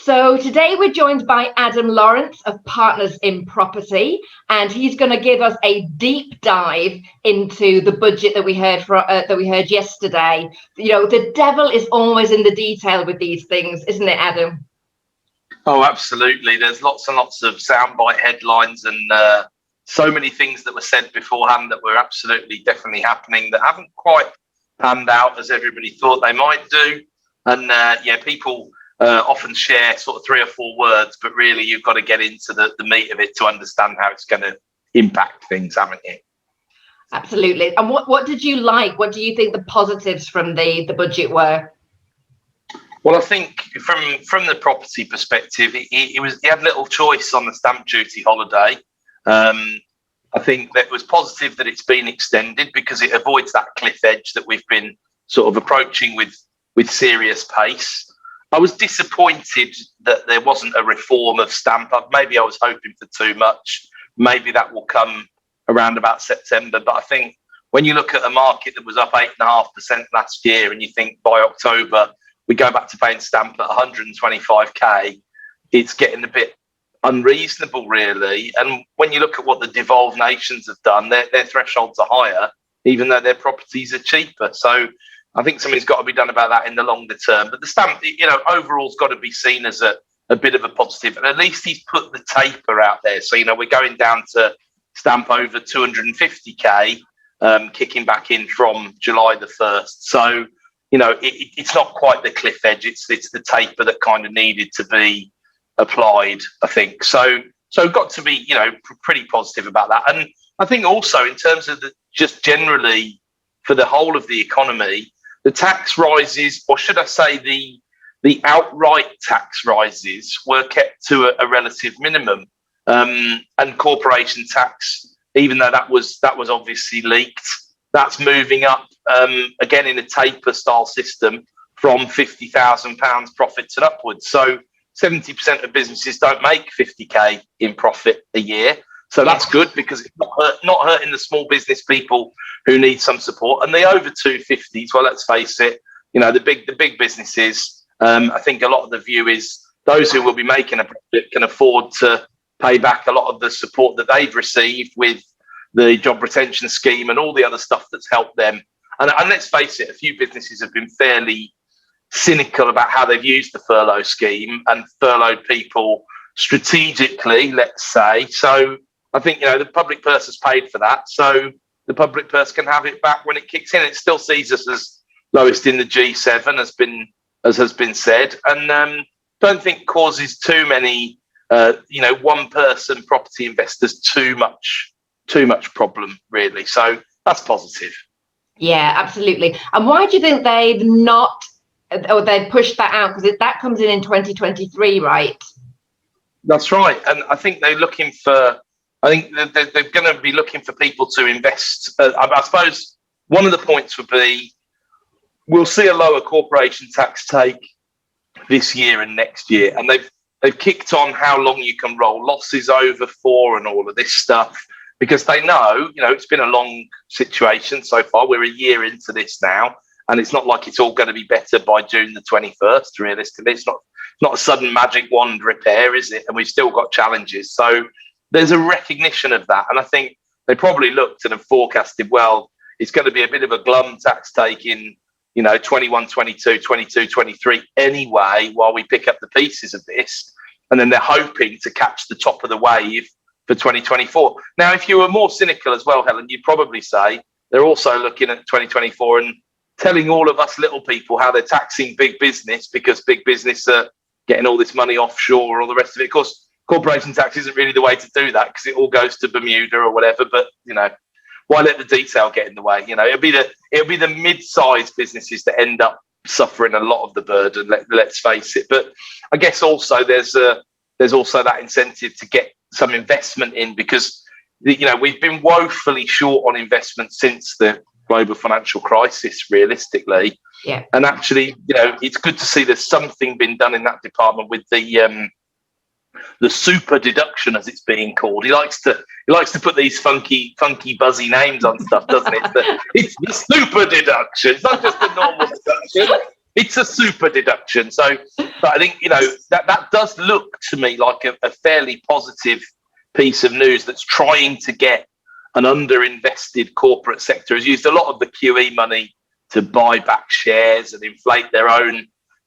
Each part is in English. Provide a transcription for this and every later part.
So today we're joined by Adam Lawrence of Partners in Property, and he's going to give us a deep dive into the budget that we heard yesterday. You know, the devil is always in the detail with these things, isn't it, Adam? Oh, absolutely. There's lots and lots of soundbite headlines and so many things that were said beforehand that were absolutely definitely happening that haven't quite panned out as everybody thought they might do. And people often share sort of 3 or 4 words, but really you've got to get into the meat of it to understand how it's going to impact things, haven't you? Absolutely. And what did you like? What do you think the positives from the budget were? Well, I think from the property perspective, it had little choice on the stamp duty holiday. I think that it was positive that it's been extended because it avoids that cliff edge that we've been sort of approaching with serious pace. I was disappointed that there wasn't a reform of stamp. Maybe I was hoping for too much. Maybe that will come around about September. But I think when you look at a market that was up 8.5% last year and you think by October we go back to paying stamp at 125k, it's getting a bit unreasonable, really. And when you look at what the devolved nations have done, their thresholds are higher, even though their properties are cheaper. So I think something's got to be done about that in the longer term. But the stamp, overall has got to be seen as a bit of a positive. And at least he's put the taper out there. So, we're going down to stamp over 250k, kicking back in from July the 1st. So, it's not quite the cliff edge. It's the taper that kind of needed to be applied, I think. So got to be, pretty positive about that. And I think also in terms of just generally for the whole of the economy, the tax rises, or should I say the outright tax rises, were kept to a relative minimum. And corporation tax, even though that was obviously leaked, that's moving up again in a taper style system from £50,000 profits and upwards. So 70% of businesses don't make 50k in profit a year. So that's good because it's not hurting the small business people who need some support. And the over 250s, well, let's face it, the big businesses, I think a lot of the view is those who will be making a profit can afford to pay back a lot of the support that they've received with the job retention scheme and all the other stuff that's helped them. And let's face it, a few businesses have been fairly cynical about how they've used the furlough scheme and furloughed people strategically, let's say. So I think, the public purse has paid for that. So the public purse can have it back when it kicks in. It still sees us as lowest in the G7, as has been said. And don't think causes too many, one person property investors too much problem, really. So that's positive. Yeah, absolutely. And why do you think they've not, or they've pushed that out? Because that comes in 2023, right? That's right. And I think they're looking for, they're going to be looking for people to invest. I suppose one of the points would be, we'll see a lower corporation tax take this year and next year. And they've kicked on how long you can roll losses over for and all of this stuff, because they know, it's been a long situation so far. We're a year into this now, and it's not like it's all going to be better by June the 21st, realistically. It's not a sudden magic wand repair, is it? And we've still got challenges. So there's a recognition of that. And I think they probably looked and have forecasted, well, it's going to be a bit of a glum tax take in, 21, 22, 22, 23 anyway, while we pick up the pieces of this. And then they're hoping to catch the top of the wave for 2024. Now, if you were more cynical as well, Helen, you'd probably say they're also looking at 2024 and telling all of us little people how they're taxing big business because big business are getting all this money offshore or all the rest of it. Of course, corporation tax isn't really the way to do that because it all goes to Bermuda or whatever. But, why let the detail get in the way? It'll be the mid-sized businesses that end up suffering a lot of the burden. Let's face it. But I guess also there's also that incentive to get some investment in because we've been woefully short on investment since the global financial crisis, realistically. Yeah. And actually, it's good to see there's something been done in that department with the super deduction, as it's being called. He likes to put these funky buzzy names on stuff, doesn't it? It's the super deduction. It's not just a normal deduction. it's a super deduction. So, but I think, that does look to me like a fairly positive piece of news that's trying to get an underinvested corporate sector has used a lot of the QE money to buy back shares and inflate their own.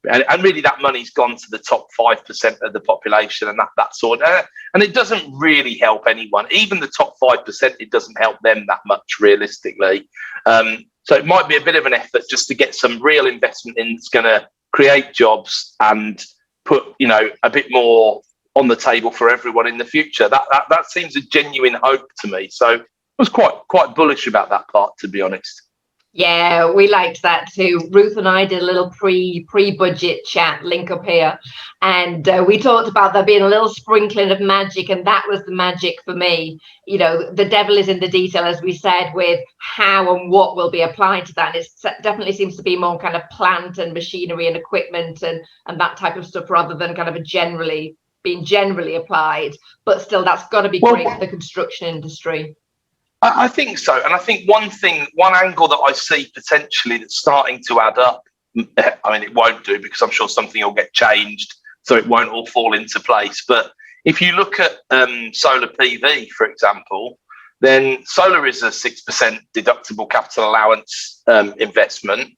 And really that money's gone to the top 5% of the population and that sort. And it doesn't really help anyone. Even the top 5%, it doesn't help them that much realistically. So it might be a bit of an effort just to get some real investment in that's going to create jobs and put, a bit more on the table for everyone in the future. That seems a genuine hope to me. So I was quite bullish about that part, to be honest. Yeah, we liked that too. Ruth and I did a little pre-budget chat, link up here, and we talked about there being a little sprinkling of magic, and that was the magic for me. The devil is in the detail, as we said, with how and what will be applied to that. It definitely seems to be more kind of plant and machinery and equipment and that type of stuff, rather than kind of being generally applied. But still, that's got to be great for the construction industry. I think so. And I think one angle that I see potentially that's starting to add up, I mean, it won't do because I'm sure something will get changed, so it won't all fall into place. But if you look at solar PV, for example, then solar is a 6% deductible capital allowance investment.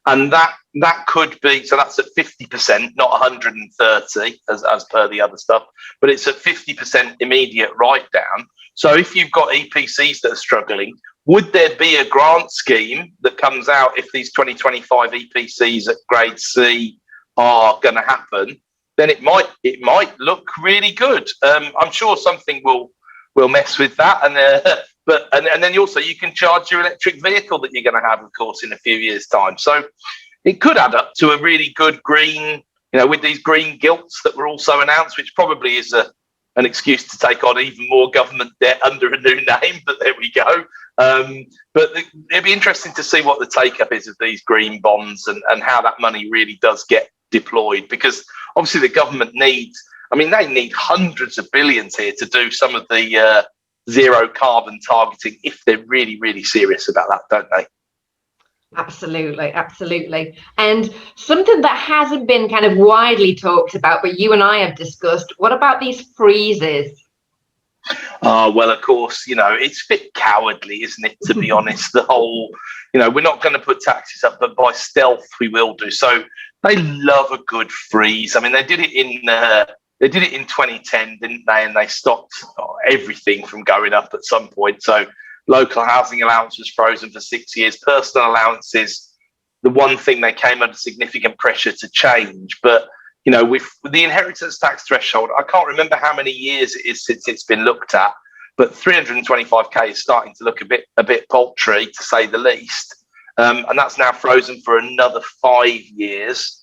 And that could be, so that's at 50%, not 130 as per the other stuff, but it's at 50% immediate write down. So if you've got EPCs that are struggling, would there be a grant scheme that comes out if these 2025 EPCs at grade C are going to happen? Then it might look really good. I'm sure something will mess with that, and then also you can charge your electric vehicle that you're going to have, of course, in a few years' time. So it could add up to a really good green, with these green gilts that were also announced, which probably is an excuse to take on even more government debt under a new name, but there we go. But it'd be interesting to see what the take-up is of these green bonds and how that money really does get deployed, because obviously the government they need hundreds of billions here to do some of the zero carbon targeting if they're really, really serious about that, don't they? Absolutely. And something that hasn't been kind of widely talked about, but you and I have discussed, what about these freezes? Well, of course, it's a bit cowardly, isn't it, to be honest? The whole, we're not going to put taxes up, but by stealth we will do. So they love a good freeze. I mean, they did it in 2010, didn't they? And they stopped everything from going up at some point. So local housing allowance was frozen for 6 years. Personal allowances, the one thing they came under significant pressure to change. But, with the inheritance tax threshold, I can't remember how many years it is since it's been looked at, but 325k is starting to look a bit paltry, to say the least. And that's now frozen for another 5 years.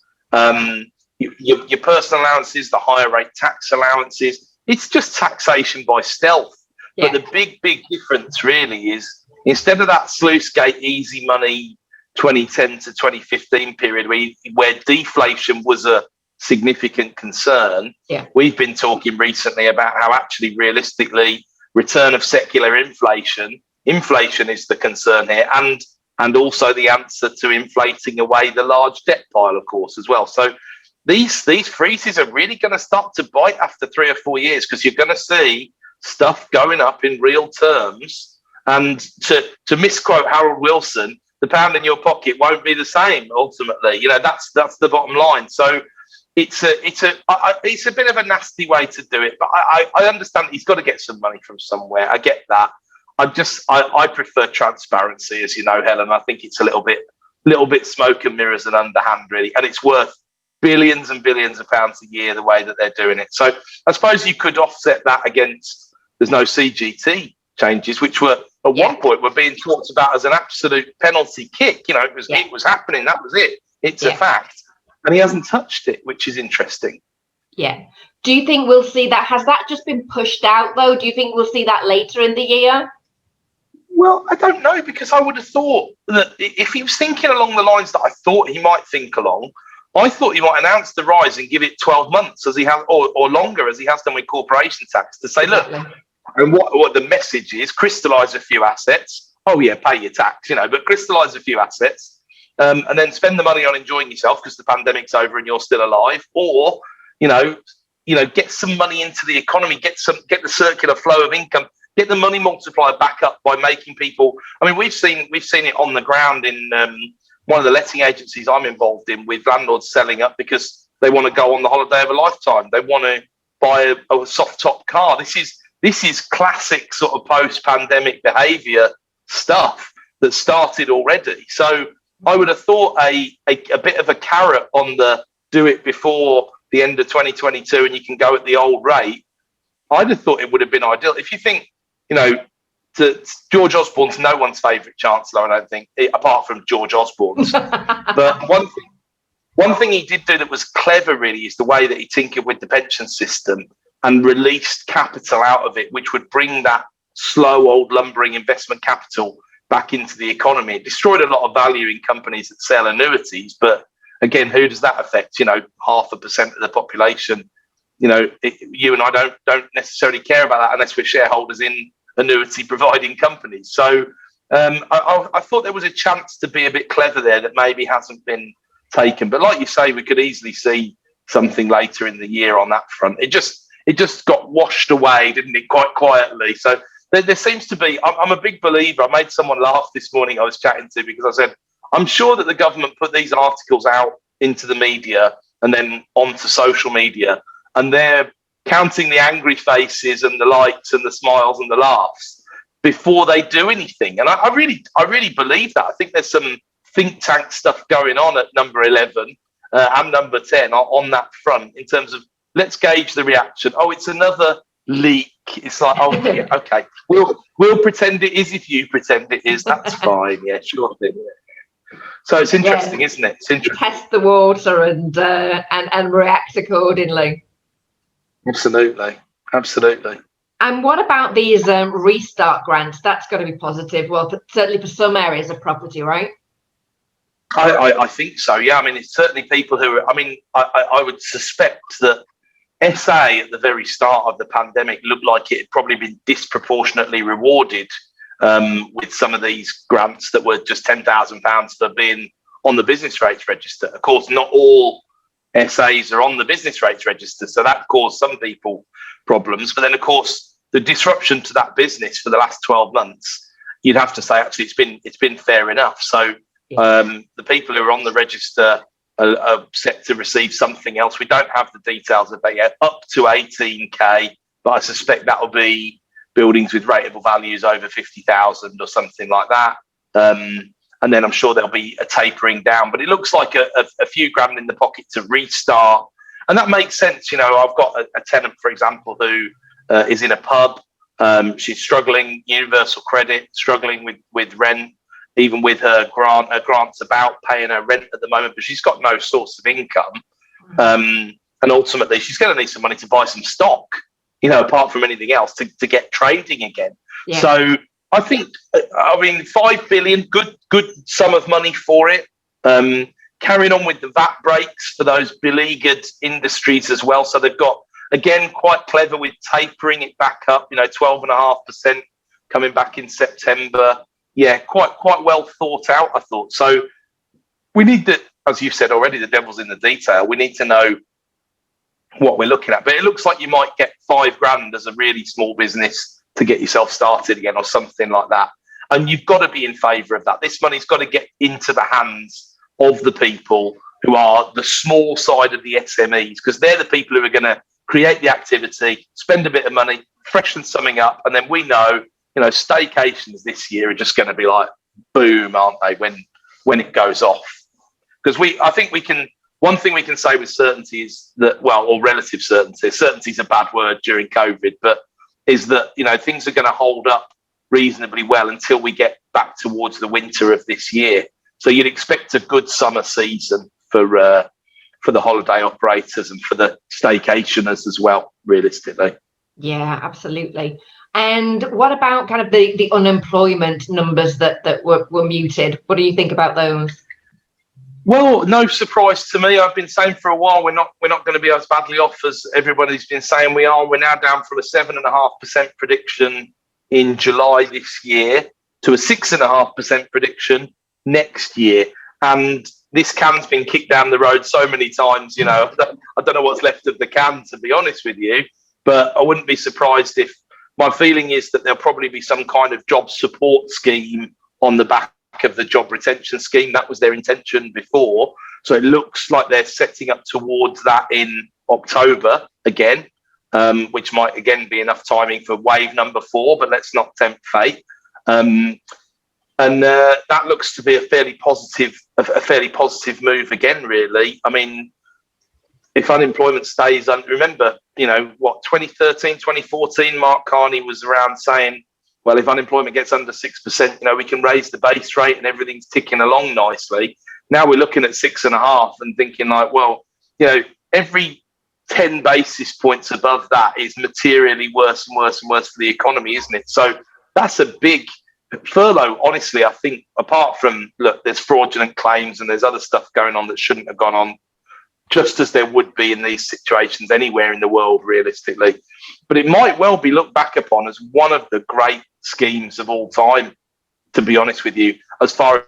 Your personal allowances, the higher rate tax allowances, it's just taxation by stealth. Yeah. But the big difference really is, instead of that sluicegate easy money 2010 to 2015 period where deflation was a significant concern, we've been talking recently about how actually realistically return of secular inflation is the concern here, and also the answer to inflating away the large debt pile, of course, as well. So these freezes are really going to start to bite after 3 or 4 years, because you're going to see stuff going up in real terms. And to misquote Harold Wilson, the pound in your pocket won't be the same ultimately. That's the bottom line. So it's a bit of a nasty way to do it, but I understand he's got to get some money from somewhere. I get that. I prefer transparency, as you know, Helen. I think it's a little bit smoke and mirrors and underhand, really, and it's worth billions and billions of pounds a year the way that they're doing it. So I suppose you could offset that against there's no CGT changes, which were at one point were being talked about as an absolute penalty kick. It was happening. That was it. It's a fact, and he hasn't touched it, which is interesting. Yeah. Do you think we'll see that? Has that just been pushed out though? Do you think we'll see that later in the year? Well, I don't know, because I would have thought that if he was thinking along the lines that I thought he might think along, I thought he might announce the rise and give it 12 months as he has, or longer, as he has done with corporation tax, to say, look, and what the message is, crystallise a few assets. Oh yeah, pay your tax, but crystallise a few assets, and then spend the money on enjoying yourself because the pandemic's over and you're still alive, or get some money into the economy, get the circular flow of income, get the money multiplier back up by making people. I mean, we've seen it on the ground in one of the letting agencies I'm involved in, with landlords selling up because they want to go on the holiday of a lifetime. They want to buy a soft top car. This is classic sort of post-pandemic behaviour stuff that started already. So I would have thought a bit of a carrot on the do it before the end of 2022 and you can go at the old rate. I'd have thought it would have been ideal. If you think, George Osborne's no one's favourite Chancellor, I don't think, apart from George Osborne's. But one thing he did do that was clever, really, is the way that he tinkered with the pension system and released capital out of it, which would bring that slow, old, lumbering investment capital back into the economy. It destroyed a lot of value in companies that sell annuities, but again, who does that affect? 0.5% of the population. You and I don't necessarily care about that unless we're shareholders in annuity providing companies. So I thought there was a chance to be a bit clever there that maybe hasn't been taken. But like you say, we could easily see something later in the year on that front. It just got washed away, didn't it, quite quietly. So there seems to be, I'm a big believer. I made someone laugh this morning I was chatting to, because I said, I'm sure that the government put these articles out into the media and then onto social media, and they're counting the angry faces and the likes and the smiles and the laughs before they do anything. And I really believe that. I think there's some think tank stuff going on at number 11 and number 10 on that front in terms of, let's gauge the reaction. Oh, it's another leak. It's like, oh, yeah, okay. We'll pretend it is if you pretend it is. That's fine. Yeah, sure thing. Yeah. So it's interesting, isn't it? It's interesting. Test the water and react accordingly. Absolutely. And what about these restart grants? That's got to be positive. Well, certainly for some areas of property, right? I think so. Yeah. I mean, it's certainly people who are, I would suspect that SA at the very start of the pandemic looked like it had probably been disproportionately rewarded with some of these grants that were just £10,000 for being on the business rates register. Of course, not all SAs are on the business rates register, so that caused some people problems. But then, of course, the disruption to that business for the last 12 months, you'd have to say actually it's been fair enough. So the people who are on the register are set to receive something else. We don't have the details of that yet, up to 18k, but I suspect that will be buildings with rateable values over 50,000 or something like that. And then I'm sure there'll be a tapering down, but it looks like a few grand in the pocket to restart. And that makes sense. I've got a tenant, for example, who is in a pub. She's struggling, universal credit, struggling with rent, even with her grant. Her grant's about paying her rent at the moment, but she's got no source of income. And ultimately, she's going to need some money to buy some stock, apart from anything else, to get trading again. Yeah. So I think, 5 billion, good sum of money for it. Carrying on with the VAT breaks for those beleaguered industries as well. So they've got, again, quite clever with tapering it back up, 12.5% coming back in September. Yeah, quite well thought out, I thought. So we need to, as you've said already, the devil's in the detail. We need to know what we're looking at. But it looks like you might get £5,000 as a really small business to get yourself started again or something like that. And you've got to be in favour of that. This money's got to get into the hands of the people who are the small side of the SMEs, because they're the people who are going to create the activity, spend a bit of money, freshen something up. And then we know, staycations this year are just going to be like boom, aren't they, when it goes off? Because I think one thing we can say with certainty is that, or relative certainty is a bad word during COVID, but is that, things are going to hold up reasonably well until we get back towards the winter of this year. So you'd expect a good summer season for the holiday operators and for the staycationers as well, realistically. Yeah, absolutely. And what about kind of the unemployment numbers that were muted? What do you think about those? Well, no surprise to me. I've been saying for a while we're not going to be as badly off as everybody's been saying we are. We're now down from a 7.5% prediction in July this year to a 6.5% prediction next year. and this can's been kicked down the road so many times, you know, I don't know what's left of the can, to be honest with you, but I wouldn't be surprised if, my feeling is that there'll probably be some kind of job support scheme on the back of the job retention scheme. That was their intention before. So it looks like they're setting up towards that in October again, which might again be enough timing for wave number 4, but let's not tempt fate. And that looks to be a fairly positive move again, really. I mean, if unemployment stays remember, you know, what, 2013, 2014, Mark Carney was around saying, well, if unemployment gets under 6%, you know, we can raise the base rate and everything's ticking along nicely. Now we're looking at 6.5 and thinking like, well, you know, every 10 basis points above that is materially worse and worse and worse for the economy, isn't it? So that's a big furlough. Honestly, I think apart from, look, there's fraudulent claims and there's other stuff going on that shouldn't have gone on, just as there would be in these situations anywhere in the world, realistically. But it might well be looked back upon as one of the great schemes of all time, to be honest with you, as far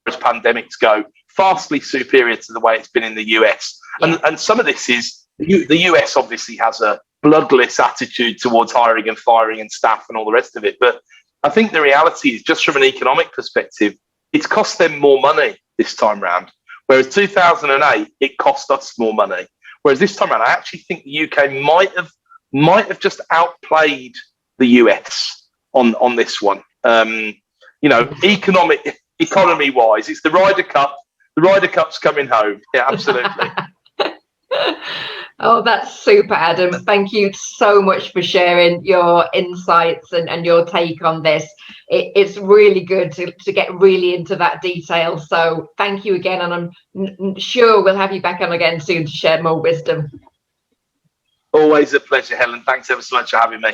as pandemics go, vastly superior to the way it's been in the US. And some of this is, the US obviously has a bloodless attitude towards hiring and firing and staff and all the rest of it. But I think the reality is, just from an economic perspective, it's cost them more money this time round. Whereas 2008, it cost us more money. Whereas this time around, I actually think the UK might have just outplayed the US on this one. You know, economy-wise, it's the Ryder Cup. The Ryder Cup's coming home. Yeah, absolutely. Oh, that's super, Adam. Thank you so much for sharing your insights and your take on this. It's really good to get really into that detail. So thank you again. And I'm sure we'll have you back on again soon to share more wisdom. Always a pleasure, Helen. Thanks ever so much for having me.